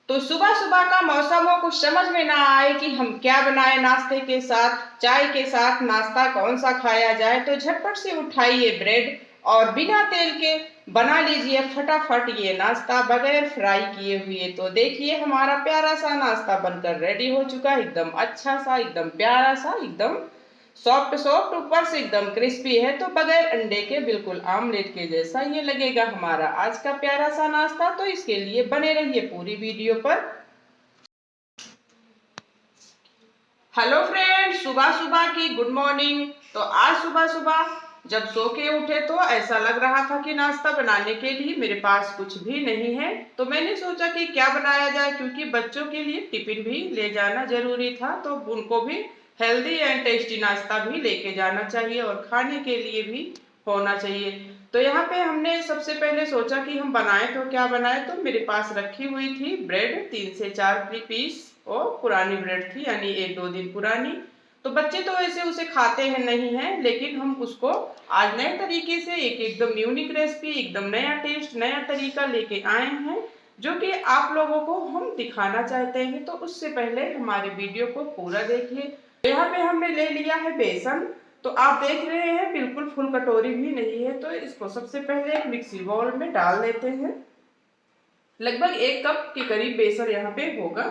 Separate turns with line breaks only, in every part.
तो सुबह सुबह का मौसम हो, कुछ समझ में ना आए कि हम क्या बनाए नाश्ते के साथ, चाय के साथ नाश्ता कौन सा खाया जाए। तो झटपट से उठाइए ब्रेड और बिना तेल के बना लीजिए फटाफट ये नाश्ता बगैर फ्राई किए हुए। तो देखिए हमारा प्यारा सा नाश्ता बनकर रेडी हो चुका है, एकदम अच्छा सा, एकदम प्यारा सा, एकदम सॉफ्ट सॉफ्ट, ऊपर से एकदम क्रिस्पी है। तो बगैर अंडे के बिल्कुल आमलेट के जैसा ये लगेगा हमारा आज का प्यारा सा नाश्ता। तो इसके लिए बने रहिए पूरी वीडियो पर। हेलो फ्रेंड्स, सुबह सुबह की गुड मॉर्निंग। तो आज सुबह सुबह जब सो के उठे तो ऐसा लग रहा था कि नाश्ता बनाने के लिए मेरे पास कुछ भी नहीं है। तो मैंने सोचा कि क्या बनाया जाए, क्योंकि बच्चों के लिए टिफिन भी ले जाना जरूरी था। तो उनको भी हेल्दी एंड टेस्टी नाश्ता भी लेके जाना चाहिए और खाने के लिए भी होना चाहिए। तो यहाँ पे हमने सबसे पहले सोचा कि हम बनाएं तो क्या बनाएं। तो मेरे पास रखी हुई थी ब्रेड 3 से 4 पीस, और पुरानी ब्रेड थी, यानी 1-2 दिन पुरानी। तो बच्चे तो वैसे उसे खाते हैं नहीं हैं, लेकिन हम उसको आज नए तरीके से एक एकदम यूनिक रेसिपी, एकदम नया टेस्ट, नया तरीका लेके आए हैं, जो कि आप लोगों को हम दिखाना चाहते हैं। तो उससे पहले हमारे वीडियो को पूरा देखिए। यहाँ पे हमने ले लिया है बेसन। तो आप देख रहे हैं बिल्कुल फुल कटोरी भी नहीं है। तो इसको सबसे पहले एक मिक्सी बाउल में डाल देते हैं। लगभग 1 कप के करीब बेसन यहाँ पे होगा।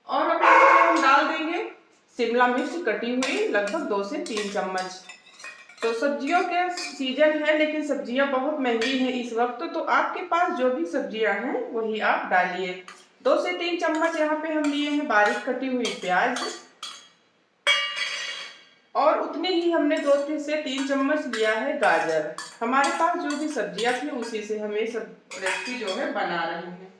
और अब हम डाल देंगे शिमला मिर्च कटी हुई, लगभग 2 से 3 चम्मच। तो सब्जियों के सीजन है, लेकिन सब्जियां बहुत महंगी हैं इस वक्त। तो आपके पास जो भी सब्जियां हैं वही आप डालिए। 2 से 3 चम्मच यहाँ पे हम लिए हैं बारीक कटी हुई प्याज, और उतने ही हमने 2 से 3 चम्मच लिया है गाजर। हमारे पास जो भी सब्जियां थी उसी से हमें सब रेसिपी जो है बना रहे हैं।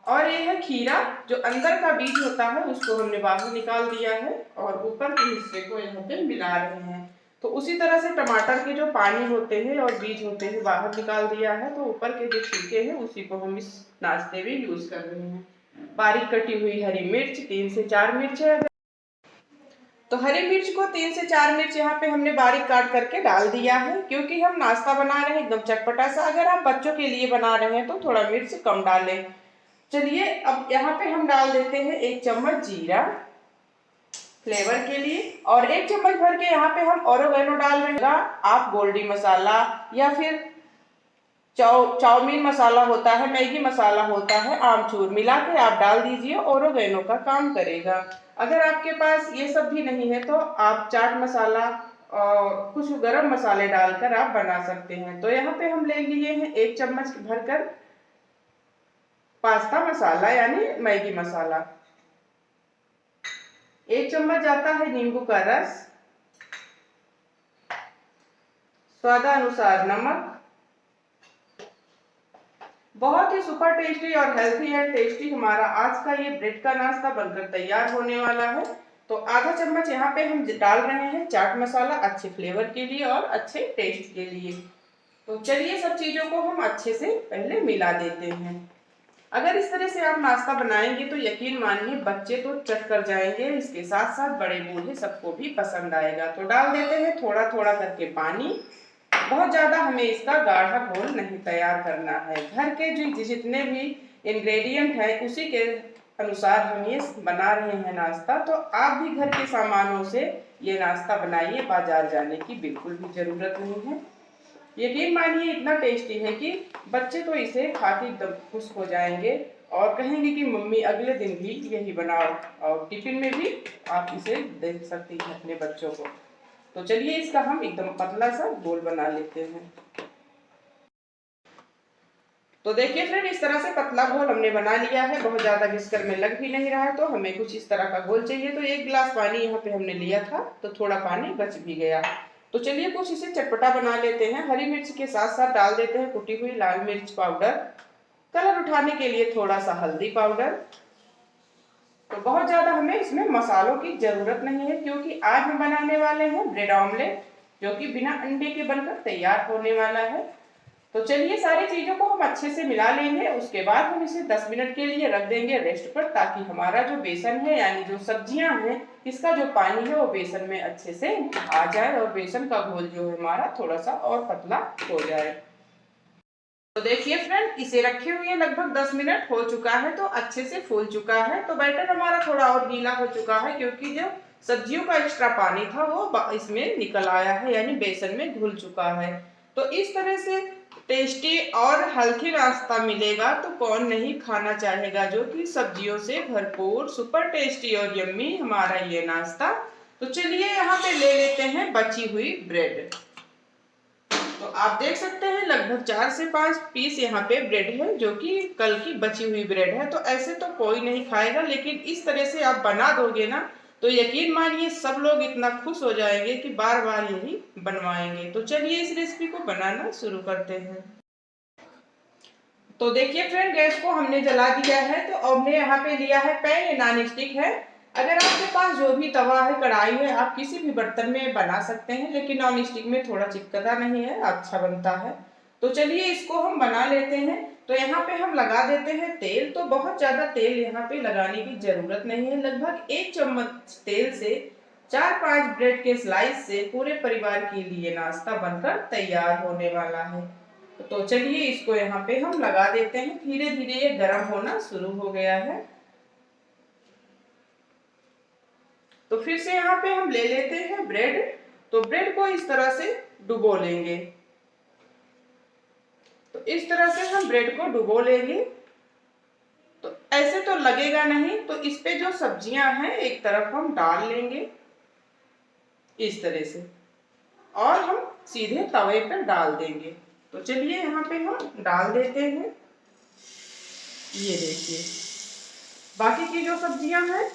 और ये है खीरा, जो अंदर का बीज होता है उसको हमने बाहर निकाल दिया है और ऊपर के हिस्से को यहाँ पे मिला रहे हैं। तो उसी तरह से टमाटर के जो पानी होते हैं और बीज होते हैं बाहर निकाल दिया है। तो ऊपर के जो छिलके हैं उसी को हम इस नाश्ते में यूज कर रहे हैं। बारीक कटी हुई हरी मिर्च 3 से 4 मिर्च है। तो हरी मिर्च को 3 से 4 मिर्च यहाँ पे हमने बारीक काट करके डाल दिया है, क्योंकि हम नाश्ता बना रहे हैं एकदम चटपटा सा। अगर आप बच्चों के लिए बना रहे हैं तो थोड़ा मिर्च कम डालें। चलिए अब यहाँ पे हम डाल देते हैं 1 चम्मच जीरा फ्लेवर के लिए, और 1 चम्मच भर के यहाँ पे हम ओरिगेनो डाल रहे हैं। आप गोल्डी मसाला या फिर चाउमीन मसाला होता है, मैगी मसाला होता है, आमचूर मिला के आप डाल दीजिए, ओरिगेनो का काम करेगा। अगर आपके पास ये सब भी नहीं है तो आप चाट मसाला और कुछ गरम मसाले डालकर आप बना सकते हैं। तो यहाँ पे हम ले लिए हैं 1 चम्मच भरकर पास्ता मसाला, यानी मैगी मसाला। 1 चम्मच जाता है नींबू का रस, स्वादानुसार नमक। बहुत ही सुपर टेस्टी और हेल्थी एंड टेस्टी हमारा आज का ये ब्रेड का नाश्ता बनकर तैयार होने वाला है। तो आधा चम्मच यहाँ पे हम डाल रहे हैं चाट मसाला, अच्छे फ्लेवर के लिए और अच्छे टेस्ट के लिए। तो चलिए सब चीजों को हम अच्छे से पहले मिला देते हैं। अगर इस तरह से आप नाश्ता बनाएंगे तो यकीन मानिए बच्चे तो चट कर जाएंगे, इसके साथ साथ बड़े बूढ़े सबको भी पसंद आएगा। तो डाल देते हैं थोड़ा थोड़ा करके पानी। बहुत ज्यादा हमें इसका गाढ़ा घोल नहीं तैयार करना है। घर के जो जितने भी इंग्रेडिएंट है उसी के अनुसार हम ये बना रहे हैं नाश्ता। तो आप भी घर के सामानों से ये नाश्ता बनाइए, बाजार जाने की बिल्कुल भी जरूरत नहीं है। यकीन मानिए इतना टेस्टी है कि बच्चे तो इसे खा के एकदम खुश हो जाएंगे और कहेंगे कि मम्मी अगले दिन भी यही बनाओ। और टिफिन में भी आप इसे दे सकती हैं अपने बच्चों को। तो चलिए इसका हम एकदम पतला सा गोल बना लेते हैं। तो देखिए फ्रेंड, इस तरह से पतला घोल हमने बना लिया है। बहुत ज्यादा विस्कर में लग भी नहीं रहा है। तो हमें कुछ इस तरह का घोल चाहिए। तो 1 गिलास पानी यहाँ पे हमने लिया था, तो थोड़ा पानी बच भी गया। तो चलिए कुछ इसे चटपटा बना लेते हैं। हरी मिर्च के साथ साथ डाल देते हैं कुटी हुई लाल मिर्च पाउडर, कलर उठाने के लिए थोड़ा सा हल्दी पाउडर। तो बहुत ज्यादा हमें इसमें मसालों की जरूरत नहीं है, क्योंकि आज हम बनाने वाले हैं ब्रेड ऑमलेट, जो कि बिना अंडे के बनकर तैयार होने वाला है। तो चलिए सारी चीजों को हम अच्छे से मिला लेंगे। उसके बाद हम इसे 10 मिनट के लिए रख देंगे रेस्ट पर, ताकि हमारा जो बेसन है, यानी जो सब्जियां हैं, इसका जो पानी है वो बेसन में अच्छे से आ जाए और बेसन का घोल जो है हमारा थोड़ा सा और पतला हो जाए। तो देखिए फ्रेंड, इसे रखे हुए लगभग 10 मिनट हो चुका है, तो अच्छे से फूल चुका है। तो बैटर हमारा थोड़ा और गीला हो चुका है क्योंकि जो सब्जियों का एक्स्ट्रा पानी था वो इसमें निकल आया है, यानी बेसन में घुल चुका है। तो इस तरह से टेस्टी और हेल्थी नाश्ता मिलेगा तो कौन नहीं खाना चाहेगा, जो कि सब्जियों से भरपूर सुपर टेस्टी और यम्मी हमारा ये नाश्ता। तो चलिए यहाँ पे ले लेते हैं बची हुई ब्रेड। तो आप देख सकते हैं लगभग 4 से 5 पीस यहाँ पे ब्रेड है, जो कि कल की बची हुई ब्रेड है। तो ऐसे तो कोई नहीं खाएगा, लेकिन इस तरह से आप बना दोगे ना तो यकीन मानिए सब लोग इतना खुश हो जाएंगे कि बार बार यही बनवाएंगे। तो चलिए इस रेसिपी को बनाना शुरू करते हैं। तो देखिए फ्रेंड, गैस को हमने जला दिया है। तो अब हमने यहाँ पे लिया है पैन, ये नॉन स्टिक है। अगर आपके पास जो भी तवा है, कढ़ाई है, आप किसी भी बर्तन में बना सकते हैं, लेकिन नॉन स्टिक में थोड़ा चिपकता नहीं है, अच्छा बनता है। तो चलिए इसको हम बना लेते हैं। तो यहाँ पे हम लगा देते हैं तेल। तो बहुत ज्यादा तेल यहाँ पे लगाने की जरूरत नहीं है। लगभग 1 चम्मच तेल से 4-5 ब्रेड के स्लाइस से पूरे परिवार के लिए नाश्ता बनकर तैयार होने वाला है। तो चलिए इसको यहाँ पे हम लगा देते हैं। धीरे धीरे ये गर्म होना शुरू हो गया है। तो फिर से यहाँ पे हम ले लेते हैं ब्रेड। तो ब्रेड को इस तरह से डुबो लेंगे। तो इस तरह से हम ब्रेड को डुबो लेंगे। तो ऐसे तो लगेगा नहीं, तो इस पे जो सब्जियां हैं एक तरफ हम डाल लेंगे इस तरह से, और हम सीधे तवे पर डाल देंगे। तो चलिए यहाँ पे हम डाल देते हैं। ये देखिए, बाकी की जो सब्जियां हैं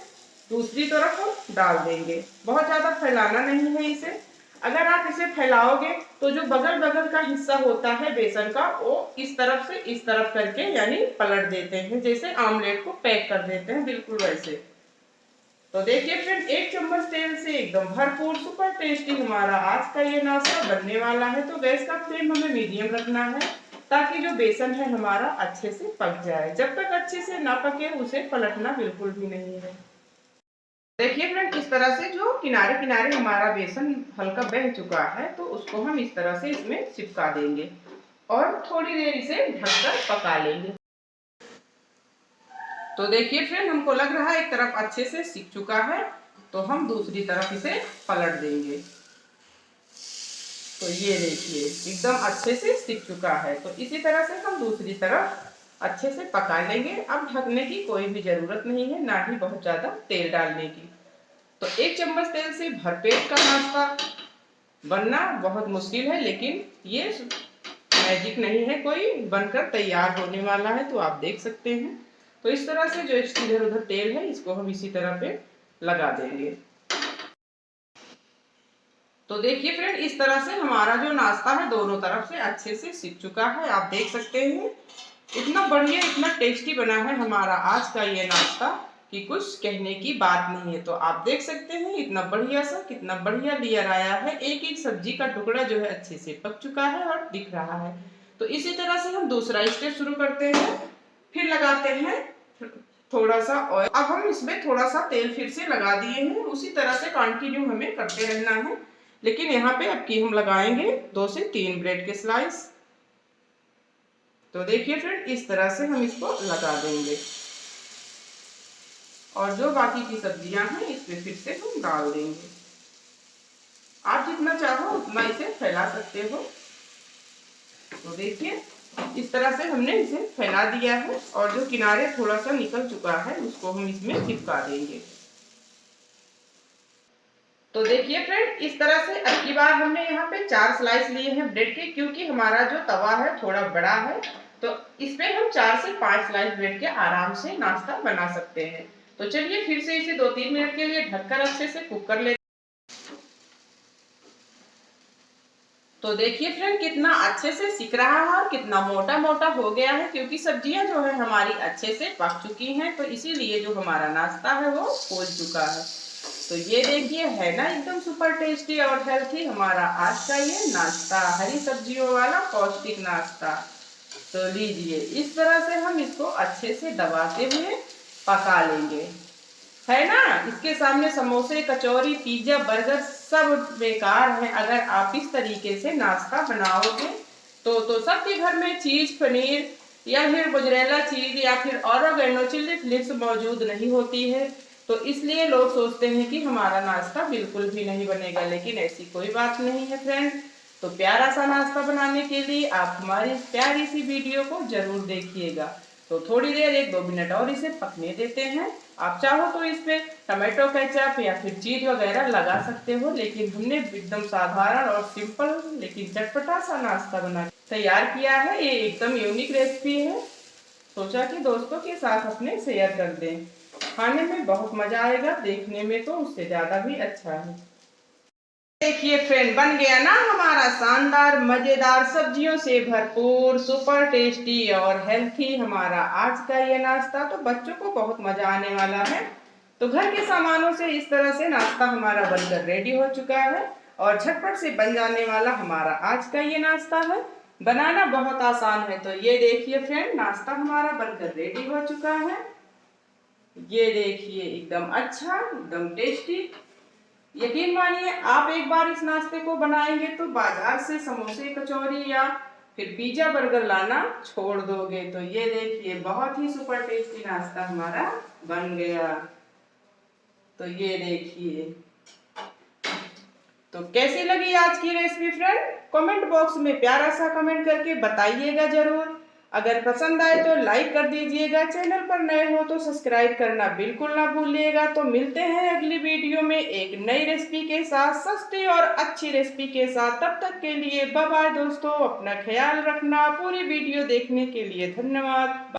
दूसरी तरफ हम डाल देंगे। बहुत ज्यादा फैलाना नहीं है इसे। अगर आप इसे फैलाओगे तो जो बगल बगल का हिस्सा होता है बेसन का, वो इस तरफ से इस तरफ करके यानी पलट देते हैं, जैसे आमलेट को पैक कर देते हैं, बिल्कुल वैसे। तो देखिए फ्रेंड, 1 चम्मच तेल से एकदम भरपूर सुपर टेस्टी हमारा आज का ये नाश्ता बनने वाला है। तो गैस का फ्लेम हमें मीडियम रखना है, ताकि जो बेसन है हमारा अच्छे से पक जाए। जब तक अच्छे से ना पके उसे पलटना बिल्कुल भी नहीं है। देखिए फ्रेंड, इस तरह से जो किनारे किनारे हमारा बेसन हल्का बह चुका है, तो उसको हम इस तरह से इसमें चिपका देंगे और थोड़ी देर इसे ढककर पका लेंगे। तो देखिए फ्रेंड, हमको लग रहा है एक तरफ अच्छे से सिक चुका है, तो हम दूसरी तरफ इसे पलट देंगे। तो ये देखिए एकदम अच्छे से सिक चुका है। तो इसी तरह से हम दूसरी तरफ अच्छे से पका लेंगे। अब ढकने की कोई भी जरूरत नहीं है, ना ही बहुत ज्यादा तेल डालने की। तो 1 चम्मच तेल से भरपेट का नाश्ता बनना बहुत मुश्किल है, लेकिन ये मैजिक नहीं है कोई, बनकर तैयार होने वाला है। तो आप देख सकते हैं। तो इस तरह से जो इधर उधर तेल है इसको हम इसी तरह पे लगा देंगे। तो देखिए फ्रेंड, इस तरह से हमारा जो नाश्ता है दोनों तरफ से अच्छे से सिक चुका है। आप देख सकते हैं इतना बढ़िया, इतना टेस्टी बना है हमारा आज का ये नाश्ता कि कुछ कहने की बात नहीं है। तो आप देख सकते हैं इतना बढ़िया सा, कितना बढ़िया लेयर आया है। एक एक सब्जी का टुकड़ा जो है अच्छे से पक चुका है और दिख रहा है। तो इसी तरह से हम दूसरा स्टेप शुरू करते हैं। फिर लगाते हैं थोड़ा सा ऑयल। अब हम इसमें थोड़ा सा तेल फिर से लगा दिए हैं। उसी तरह से कंटिन्यू हमें करते रहना है, लेकिन यहाँ पे अब की हम लगाएंगे 2 से 3 ब्रेड के स्लाइस। तो देखिए फ्रेंड, इस तरह से हम इसको लगा देंगे और जो बाकी की सब्जियां हैं इसमें फिर से हम डाल देंगे। आप जितना चाहो उतना इसे फैला सकते हो। तो देखिए इस तरह से हमने इसे फैला दिया है, और जो किनारे थोड़ा सा निकल चुका है उसको हम इसमें चिपका देंगे। तो देखिए फ्रेंड, इस तरह से अब की बार हमने यहाँ पे 4 स्लाइस लिए हैं ब्रेड के, क्योंकि हमारा जो तवा है थोड़ा बड़ा है। तो इसमें हम 4 से 5 स्लाइस ब्रेड के आराम से नाश्ता बना सकते हैं। तो चलिए फिर से इसे 2-3 मिनट के लिए ढककर अच्छे से कुक कर लेते। तो देखिए फ्रेंड, कितना अच्छे से सिक रहा है और कितना मोटा मोटा हो गया है, क्योंकि सब्जियां जो है हमारी अच्छे से पक चुकी हैं। तो इसीलिए जो हमारा नाश्ता है वो फूल चुका है। तो ये देखिए है ना एकदम सुपर टेस्टी और हेल्थी हमारा आज का ये नाश्ता, हरी सब्जियों वाला पौष्टिक नाश्ता। तो लीजिए इस तरह से हम इसको अच्छे से दबाते हुए पका लेंगे, है ना। इसके सामने समोसे, कचौरी, पिज्जा, बर्गर सब बेकार है। अगर आप इस तरीके से नाश्ता बनाओगे तो सबके घर में चीज पनीर या फिर मोज़रेला चीज या फिर ऑरिगेनो चिली फ्लेक्स मौजूद नहीं होती है, तो इसलिए लोग सोचते हैं कि हमारा नाश्ता बिल्कुल भी नहीं बनेगा, लेकिन ऐसी कोई बात नहीं है फ्रेंड। तो प्यारा सा नाश्ता बनाने के लिए आप हमारी प्यारी सी वीडियो को जरूर देखिएगा। तो थोड़ी देर 1-2 मिनट और इसे पकने देते हैं। आप चाहो तो इस पे टमाटो केचप या फिर चीज वगैरह लगा सकते हो, लेकिन हमने एकदम साधारण और सिंपल लेकिन चटपटा सा नाश्ता बना तैयार किया है। ये एकदम यूनिक रेसिपी है, सोचा कि दोस्तों के साथ अपने शेयर कर दें। खाने में बहुत मजा आएगा, देखने में तो उससे ज्यादा भी अच्छा है। देखिए फ्रेंड, बन गया ना हमारा शानदार मजेदार सब्जियों से भरपूर सुपर टेस्टी और हेल्थी हमारा आज का ये नाश्ता। तो बच्चों को बहुत मजा आने वाला है। तो घर के सामानों से इस तरह से नाश्ता हमारा बनकर रेडी हो चुका है और झटपट से बन जाने वाला हमारा आज का ये नाश्ता है। बनाना बहुत आसान है। तो ये देखिए फ्रेंड, नाश्ता हमारा बनकर रेडी हो चुका है। ये देखिए एकदम अच्छा, एकदम टेस्टी। यकीन मानिए, आप एक बार इस नाश्ते को बनाएंगे तो बाजार से समोसे कचौरी या फिर पिज्जा बर्गर लाना छोड़ दोगे। तो ये देखिए बहुत ही सुपर टेस्टी नाश्ता हमारा बन गया। तो ये देखिए, तो कैसी लगी आज की रेसिपी फ्रेंड? कमेंट बॉक्स में प्यारा सा कमेंट करके बताइएगा जरूर। अगर पसंद आए तो लाइक कर दीजिएगा, चैनल पर नए हो तो सब्सक्राइब करना बिल्कुल ना भूलिएगा। तो मिलते हैं अगली वीडियो में एक नई रेसिपी के साथ, सस्ती और अच्छी रेसिपी के साथ। तब तक के लिए बाय बाय दोस्तों, अपना ख्याल रखना। पूरी वीडियो देखने के लिए धन्यवाद।